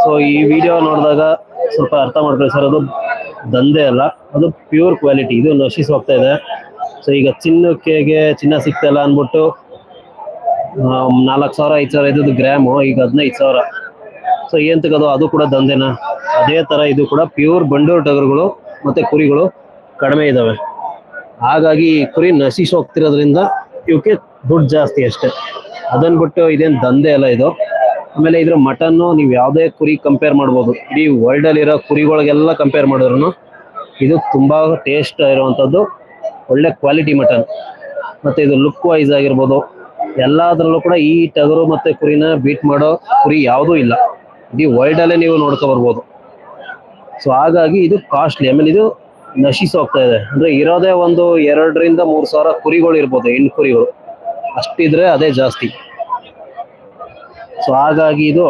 So ಈ video ನೋಡಿದಾಗ ಸ್ವಲ್ಪ ಅರ್ಥ ಮಾಡ್ಕೊಳ್ಳಿ ಸರ್, ಅದು ದಂಧೆ ಅಲ್ಲ, ಅದು ಪ್ಯೂರ್ ಕ್ವಾಲಿಟಿ. ಇದು ನಶಿಸ್ ಹೋಗ್ತಾ ಇದೆ. ಸೊ ಈಗ ಚಿನ್ನ ಸಿಗ್ತಾ ಇಲ್ಲ ಅಂದ್ಬಿಟ್ಟು 4,000 5,000 ಇದ್ದದ್ದು ಗ್ರಾಮು ಈಗ 15,000. ಸೊ ಏನ್ ತೆಗೋದು, ಅದು ಕೂಡ ದಂಧೆನ. ಅದೇ ತರ ಇದು ಕೂಡ ಪ್ಯೂರ್ ಬಂಡೂರು ಟಗರುಗಳು ಮತ್ತೆ ಕುರಿಗಳು ಕಡಿಮೆ ಇದಾವೆ. ಹಾಗಾಗಿ ಈ ಕುರಿ ನಶಿಸ್ ಹೋಗ್ತಿರೋದ್ರಿಂದ ಇವಕ್ಕೆ ದುಡ್ಡು ಜಾಸ್ತಿ ಅಷ್ಟೇ. ಅದನ್ ಬಿಟ್ಟು ಇದೇನು ದಂಧೆ ಅಲ್ಲ ಇದು. ಆಮೇಲೆ ಇದ್ರ ಮಟನ್ನು ನೀವು ಯಾವುದೇ ಕುರಿ ಕಂಪೇರ್ ಮಾಡ್ಬೋದು, ಇಡೀ ವರ್ಲ್ಡ್ ಅಲ್ಲಿರೋ ಕುರಿಗಳಿಗೆಲ್ಲ ಕಂಪೇರ್ ಮಾಡಿದ್ರು ಇದು ತುಂಬಾ ಟೇಸ್ಟ್ ಇರುವಂತದ್ದು, ಒಳ್ಳೆ ಕ್ವಾಲಿಟಿ ಮಟನ್. ಮತ್ತೆ ಇದು ಲುಕ್ ವೈಸ್ ಆಗಿರ್ಬೋದು, ಎಲ್ಲಾದ್ರಲ್ಲೂ ಕೂಡ ಈ ಟಗರು ಮತ್ತೆ ಕುರಿನ ಬೀಟ್ ಮಾಡೋ ಕುರಿ ಯಾವುದೂ ಇಲ್ಲ. ಇಡೀ ವರ್ಲ್ಡ್ ಅಲ್ಲೇ ನೀವು ನೋಡ್ಕೊ ಬರ್ಬೋದು. ಸೊ ಹಾಗಾಗಿ ಇದು ಕಾಸ್ಟ್ಲಿ. ಆಮೇಲೆ ಇದು ನಶಿಸ್ ಹೋಗ್ತಾ ಇದೆ. ಅಂದ್ರೆ ಇರೋದೇ ಒಂದು 2,000 3 ಸಾವಿರ ಕುರಿಗಳು ಇರ್ಬೋದು, ಹೆಣ್ಣು ಕುರಿಗಳು ಅಷ್ಟಿದ್ರೆ ಅದೇ ಜಾಸ್ತಿ. ಸೊ ಹಾಗಾಗಿ ಇದು